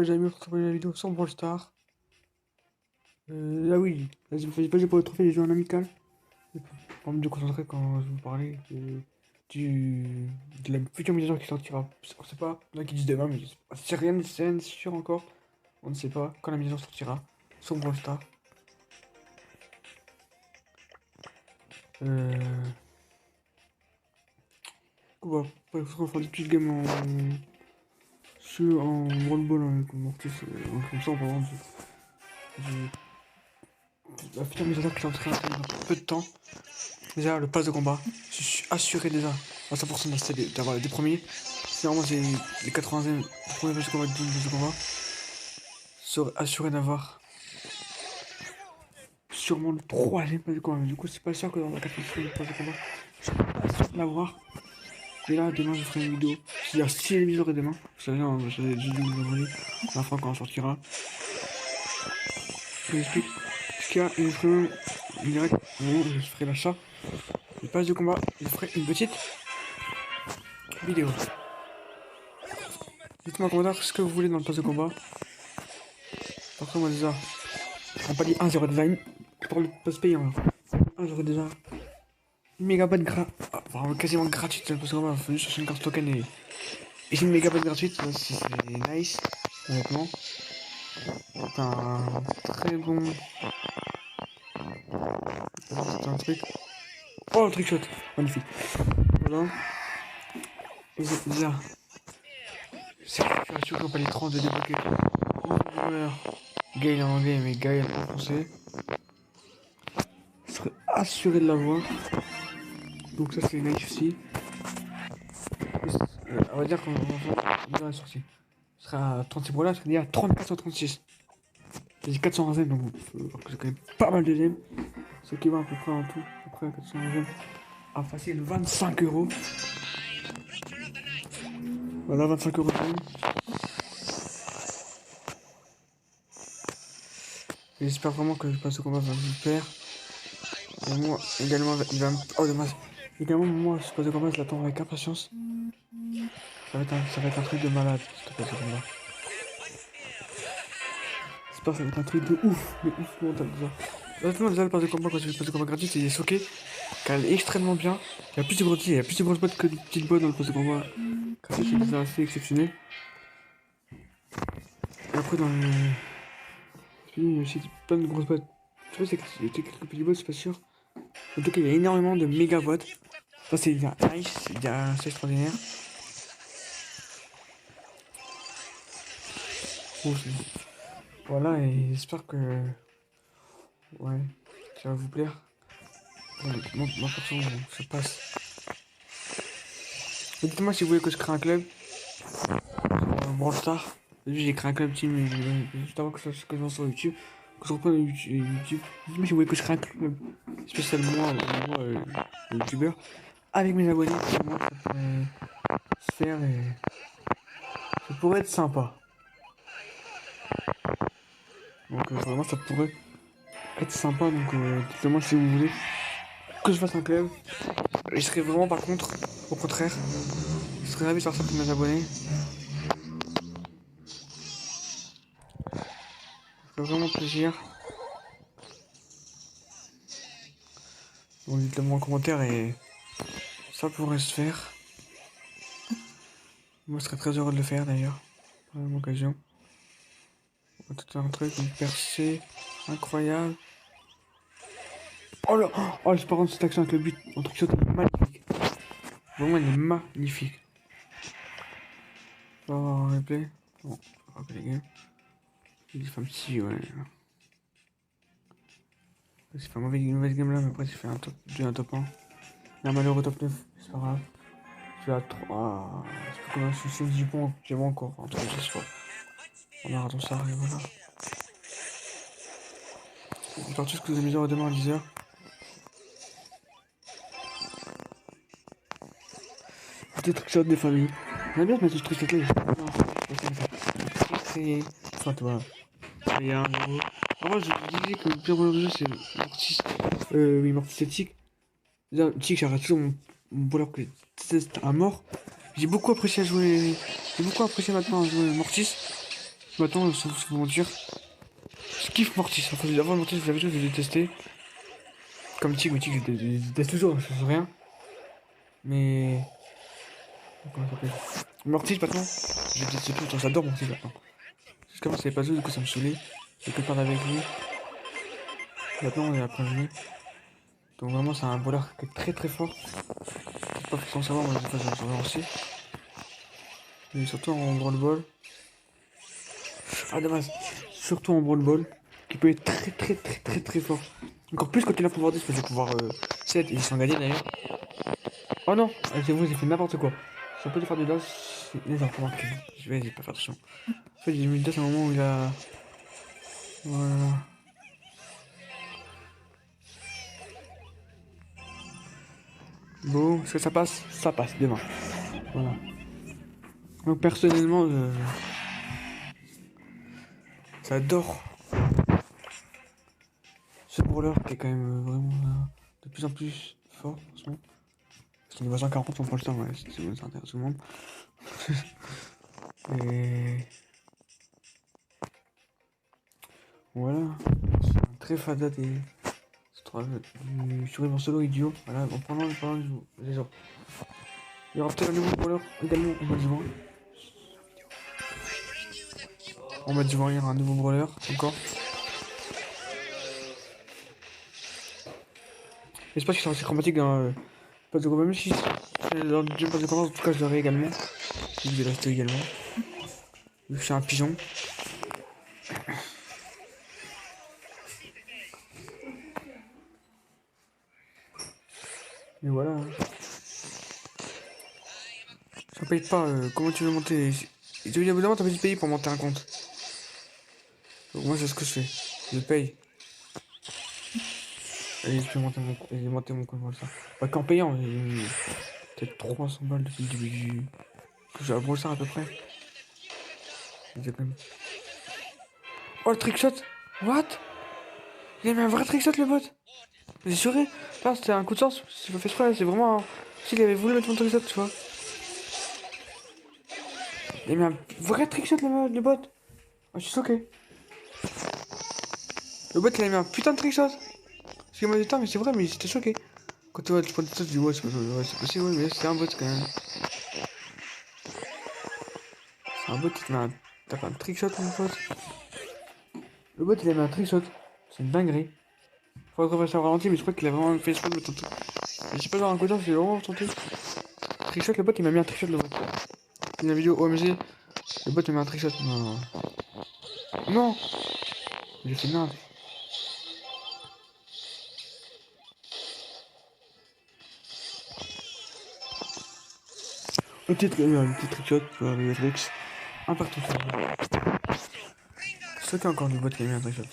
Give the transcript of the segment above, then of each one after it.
les amis, on se retrouve dans la vidéo sans Brawl Stars. Ah oui, vas-y, me faites pas pour le trophée des jeux en amical. Pour me concentrer quand je vous parlais de la future mise à jour qui sortira. On sait pas, il y en a qui disent demain, mais c'est rien de sûr encore. On ne sait pas quand la mise à jour sortira. Sur Brawl Stars. Bon, après, il faudra faire des petites games en Brawl Ball avec Mortis. Comme ça, on va la future mise à jour qui sortira dans peu de temps. Déjà, le pass de combat, je suis assuré déjà à 100% d'avoir les deux premiers. Si vraiment j'ai les 80e, le premier pass de combat, le deuxième pass de combat, je serai assuré d'avoir sûrement le troisième pass de combat. Du coup, c'est pas sûr que dans la 80e pass de combat, je suis pas sûr de l'avoir. Et là, demain, je ferai une vidéo. S'il y a 6 émissions demain, vous savez, j'ai dit vendredi, la fin quand on sortira. Je vous explique ce qu'il y a et je ferai même direct, au moment où je ferai l'achat. Le pass de combat, je ferai une petite vidéo. Dites-moi en commentaire ce que vous voulez dans le pass de combat. Par contre, moi déjà, on pas dit 1, j'aurais déjà je parle de pass payant là. 1, j'aurais déjà 1 mégabyte enfin, quasiment gratuite le pass de combat. Il faut juste chercher une carte token et j'ai 1 mégabyte gratuite. C'est nice, honnêtement. C'est un très bon. C'est un truc. Oh, le trickshot, magnifique. Voilà. Et c'est déjà. C'est sûr qu'on pas les 30 de débloquer. Gaël en anglais, mais Gaël en français. Je serais assuré de l'avoir. Donc ça c'est nice aussi. On va dire qu'on va la sortie. Ce sera à 36 pour là, je serai à 34 sur 36. J'ai 400 zen, donc c'est quand même pas mal de gemmes. Ce qui va à peu près en tout, à peu près à 400 gemmes. À facile 25 euros. Voilà, 25 euros de gemmes. J'espère vraiment que le pass de combat va me plaire. Et moi, également, il va me... Oh, dommage. Également, moi, ce pass de combat, je l'attends avec impatience. Ça va être un truc de malade, ce pass de combat. J'espère que ça va être un truc de ouf, mais ouf mental déjà. Honnêtement, déjà, le pass de combat, quand j'ai vu le pass de combat gratuit, il est choqué. Car elle est extrêmement bien. Il y a plus de grosses, il y a plus de grosses boîtes que de petites boîtes dans le pass de combat. Gratuit, c'est déjà assez exceptionnel. Et après, dans le. Il y a aussi plein de grosses boîtes. Tu vois, c'est quelques petites boîtes, c'est pas sûr. En tout cas, il y a énormément de méga boîtes. Ça, c'est déjà nice, c'est déjà assez extraordinaire. Oh, voilà, et j'espère que. Ouais, ça va vous plaire. Moi, perso, ça passe. Dites-moi si vous voulez que je crée un club. Brawl Stars. J'ai créé un club team juste avant que je lance sur YouTube. Que je reprenne YouTube. Dites-moi si vous voulez que je crée un club spécial moi, le youtubeur. Avec mes abonnés, moi ça pourrait se faire et ça pourrait être sympa. Donc vraiment ça pourrait être sympa. Donc dites-moi si vous voulez que je fasse un club. Je serais vraiment par contre, au contraire, je serais ravi de faire ça pour mes abonnés. Ça ferait vraiment plaisir. Donc dites-le moi en commentaire et ça pourrait se faire. Moi je serais très heureux de le faire d'ailleurs. Pour l'occasion. Tout un truc, une percée incroyable. Oh là, oh par contre cette action avec le but, un truc est magnifique. Vraiment elle est magnifique. On va voir un replay. Bon, ok les gars. Il fait un petit, ouais. C'est fait une mauvaise game là, mais après j'ai fait un top 2, un top 1. Il y a un malheureux top 9, c'est pas grave. Je suis à 3. Je sais pas combien je suis 10 points, j'ai encore entre 10 fois. On aura tout ça, et voilà. J'espère tous que vous amusez demain à 10h. Des trucs sur des familles. J'aime bien mettre ce truc là. Très. Enfin, tu vois. Il y a un gros. Moi, je disais que le pire joueur du jeu, c'est Mortis. Oui, Mortis et Tic. Déjà, Tic, j'arrête toujours mon voleur que c'est à mort. J'ai beaucoup apprécié à jouer. J'ai beaucoup apprécié maintenant à jouer Mortis. Maintenant, sans vous mentir, je kiffe Mortis. Enfin, avant Mortis, vous avez vu, je l'ai détesté. Comme Tig, Tig, je déteste toujours, ça change rien. Mais. Comment ça s'appelle? Mortis, maintenant, je déteste tout. J'adore Mortis maintenant. Jusqu'avant, ça savais pas jouer, du coup, ça me saoulait. J'ai que perdre avec lui. Maintenant, on est après jouer. Donc, vraiment, c'est un brawler qui est très très fort. Pas sans savoir, moi, des fois, j'en aussi. Mais surtout en brawl ball. Ah, dommage. Surtout en brawl ball. Qui peut être très très très très très fort. Encore plus quand il a pouvoir 10, parce que pouvoir 7, et ils sont gagnés d'ailleurs. Oh non, c'est vous, j'ai fait n'importe quoi. Si on peut faire du dash, les enfants marqués. Je vais pas faire attention. En fait, j'ai mis le dash à un moment où il a. Voilà. Bon, est-ce que ça passe? Ça passe, demain. Voilà. Donc personnellement, j'adore ce brawler qui est quand même vraiment de plus en plus fort en ce moment. Parce qu'il est niveau 140, on prend le temps, ouais, ça intéresse tout le monde. Et voilà, c'est un très fada des sur en solo idiot. Voilà, en pendant les gens. Il y aura peut-être un nouveau brawler également en mode juin. En mode juin, il y aura un nouveau brawler encore. J'espère qu'il sera aussi chromatique dans Pass de combat, même si dans le jeu Pass de combat, en tout cas, je l'aurai également. Je vais rester également. Je suis un pigeon. Et voilà. Ça paye pas. Comment tu veux monter? Évidemment, t'as pas dû payer pour monter un compte. Donc moi, c'est ce que je fais. Je paye. Et je peux monter mon compte, voilà ça. Pas qu'en payant, j'ai peut-être 300 balles depuis le début que j'ai à brossard à peu près. Quand même. Oh, le trickshot! What? Il a mis un vrai trickshot, le bot! J'ai juré! Là, c'était un coup de sens. C'est pas fait exprès, c'est vraiment un... S'il avait voulu mettre mon trickshot, tu vois. Il a mis un vrai trickshot, le bot! Oh, je suis choqué. Le bot, il a mis un putain de trickshot! Parce qu'il m'a dit, mais c'est vrai, mais j'étais choqué. Quand tu vois, tu prends des shots, tu dis, ouais, c'est possible, ouais, mais c'est un bot quand même. C'est un bot qui te met un. T'as fait un trickshot, mon pote. Le bot, il a mis un trickshot. C'est une dinguerie. Faudrait refaire ça au ralenti, mais je crois qu'il a vraiment fait exprès de mettre un truc. Je sais pas, genre un côté, j'ai vraiment tenté. Trickshot, le bot, il m'a mis un trickshot, le bot. C'est une vidéo OMG. Le bot, il m'a mis un trickshot. Non, non. Non! J'ai fait naze. Un petit trickshot pour le Rex. Un partout. Sauter encore du bot qui a mis un trickshot.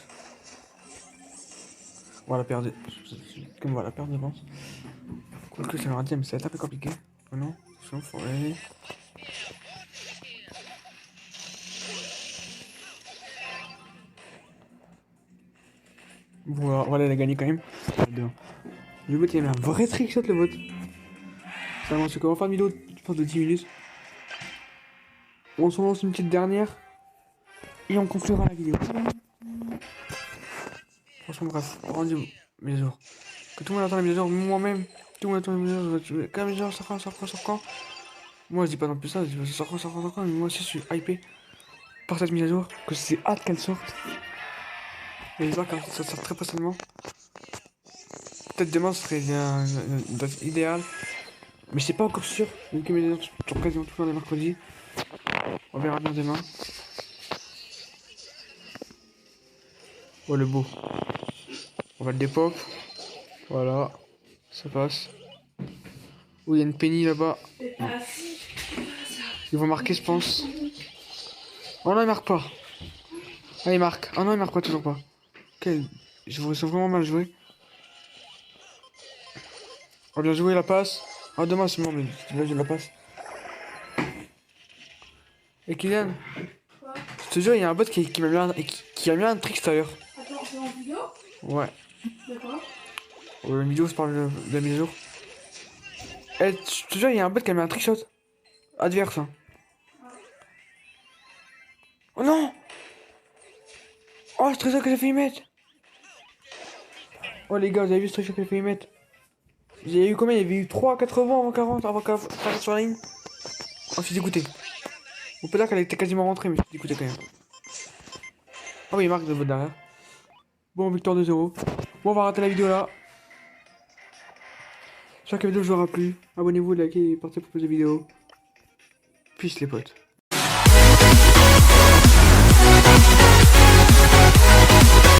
Voilà, perdu. Comme voilà, perdu, je pense. Quoique c'est un mais c'est un peu compliqué. Oh non, attention, faut aller. Voilà, il a gagné quand même. Le bot, il a mis un vrai trickshot, le bot. Ça avance comment faire une vidéo, je pense, de 10 minutes. On se lance une petite dernière. Et on conclura la vidéo. Franchement, bref, rendez-vous, mes jours. Que tout le monde attend les mises à jour, moi-même. Tout le monde attend les mises à jour. Quand les mises à jour, sort quand. Moi, je dis pas non plus ça, je dis sort quand. Mais moi aussi, je suis hypé par cette mise à jour. Que j'ai hâte qu'elle sorte. Et j'espère qu'elle sort très prochainement. Peut-être demain, ce serait une date idéale. Mais c'est pas encore sûr. Vu que mes mises à jour sont quasiment toujours les mercredis. On verra bien demain. Oh, le beau. On va le dépop. Voilà. Ça passe. Oh, il y a une penny là-bas. Ils vont marquer, je pense. Oh non, il marque pas. Ah, il marque. Oh non, il marque pas, toujours pas. Quel. Je vous sens vraiment mal joué. Oh, bien joué, la passe. Ah, dommage, c'est bon, mais là, j'ai la passe. Et Kylian, je te jure, il y a un bot qui m'a mis qui a mis un trick tout à l'heure. Attends, c'est en vidéo? Ouais. D'accord. Une vidéo, je parle de la mise à jour. Eh, je te jure, il y a un bot qui a mis un trickshot. Adverse. Hein. Oh non! Oh, ce trésor que j'ai failli mettre. Oh les gars, vous avez vu ce trésor que j'ai failli mettre? J'ai eu combien? Il y avait eu 3,80 avant 40, avant 40 sur la ligne. Oh, je suis dégoûté. On peut dire qu'elle était quasiment rentrée, mais je suis dégoûté quand même. Ah oui, il marque de votre derrière. Bon, victoire 2-0. Bon, on va rater la vidéo là. J'espère que la vidéo vous aura plu. Abonnez-vous, likez et partagez pour plus de vidéos. Peace les potes.